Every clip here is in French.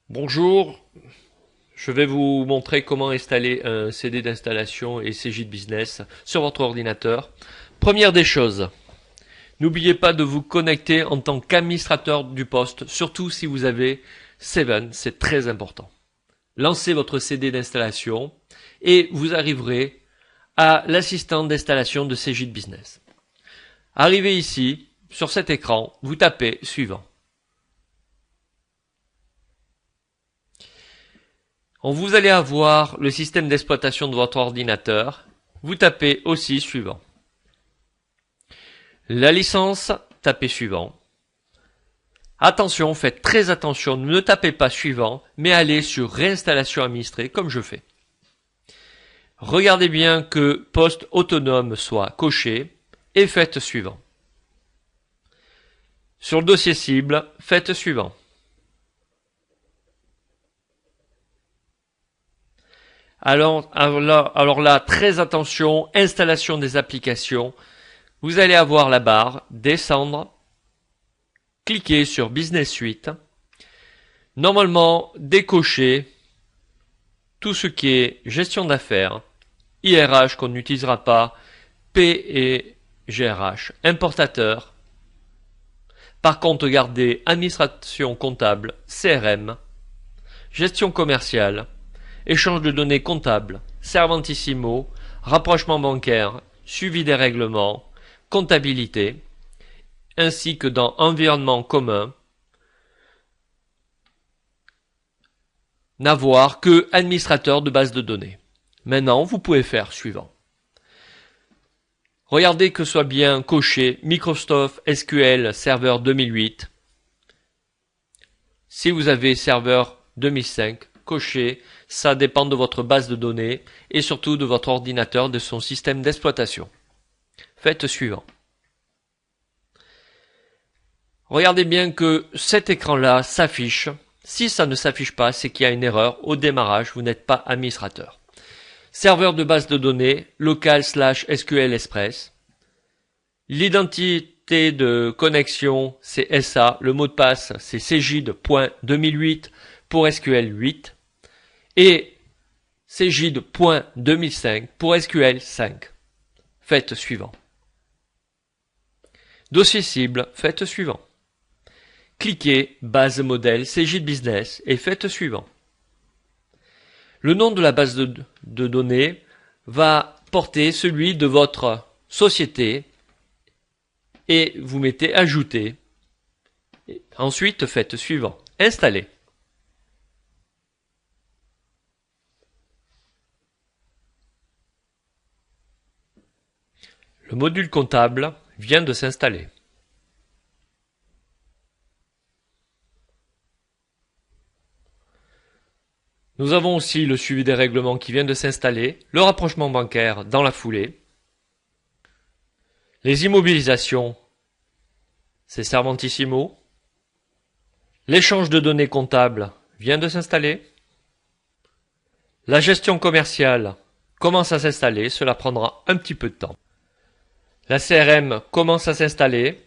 Bonjour, je vais vous montrer comment installer un CD d'installation et CJ de Business sur votre ordinateur. Première des choses, n'oubliez pas de vous connecter en tant qu'administrateur du poste, surtout si vous avez Seven, c'est très important. Lancez votre CD d'installation et vous arriverez à l'assistant d'installation de CJ de Business. Arrivez ici, sur cet écran, vous tapez suivant. Vous allez avoir le système d'exploitation de votre ordinateur. Vous tapez aussi suivant. La licence, tapez suivant. Attention, faites très attention, ne tapez pas suivant, mais allez sur réinstallation administrée comme je fais. Regardez bien que poste autonome soit coché et faites suivant. Sur le dossier cible, faites suivant. Alors là, très attention, installation des applications. Vous allez avoir la barre, descendre, cliquez sur Business Suite. Normalement, décochez tout ce qui est gestion d'affaires, IRH qu'on n'utilisera pas, P et GRH, importateur. Par contre, gardez administration comptable, CRM, gestion commerciale, échange de données comptables, Servantissimo, rapprochement bancaire, suivi des règlements, comptabilité, ainsi que dans environnement commun, n'avoir que administrateur de base de données. Maintenant, vous pouvez faire suivant. Regardez que soit bien coché Microsoft SQL Server 2008. Si vous avez Serveur 2005, cochez, ça dépend de votre base de données et surtout de votre ordinateur, de son système d'exploitation. Faites suivant. Regardez bien que cet écran-là s'affiche. Si ça ne s'affiche pas, c'est qu'il y a une erreur. Au démarrage, vous n'êtes pas administrateur. Serveur de base de données, local/SQL Express. L'identité de connexion, c'est SA. Le mot de passe, c'est cgid.2008 pour SQL 8. Et cgid.2005 pour SQL 5. Faites suivant. Dossier cible, faites suivant. Cliquez base modèle CJ Business et faites suivant. Le nom de la base de données va porter celui de votre société et vous mettez ajouter. Ensuite, faites suivant. Installer. Le module comptable vient de s'installer. Nous avons aussi le suivi des règlements qui vient de s'installer, le rapprochement bancaire dans la foulée, les immobilisations, c'est Servantissimo, l'échange de données comptables vient de s'installer, la gestion commerciale commence à s'installer, cela prendra un petit peu de temps. La CRM commence à s'installer,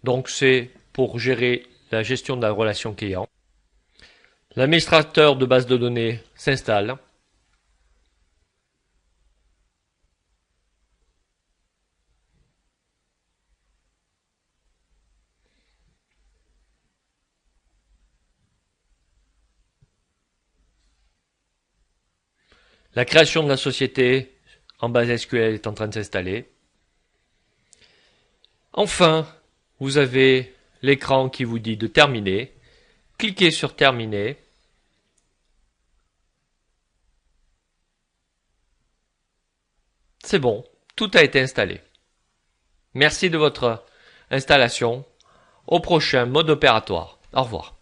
donc c'est pour gérer la gestion de la relation client. L'administrateur de base de données s'installe. La création de la société en base SQL est en train de s'installer. Enfin, vous avez l'écran qui vous dit de terminer. Cliquez sur terminer. C'est bon, tout a été installé. Merci de votre installation. Au prochain mode opératoire. Au revoir.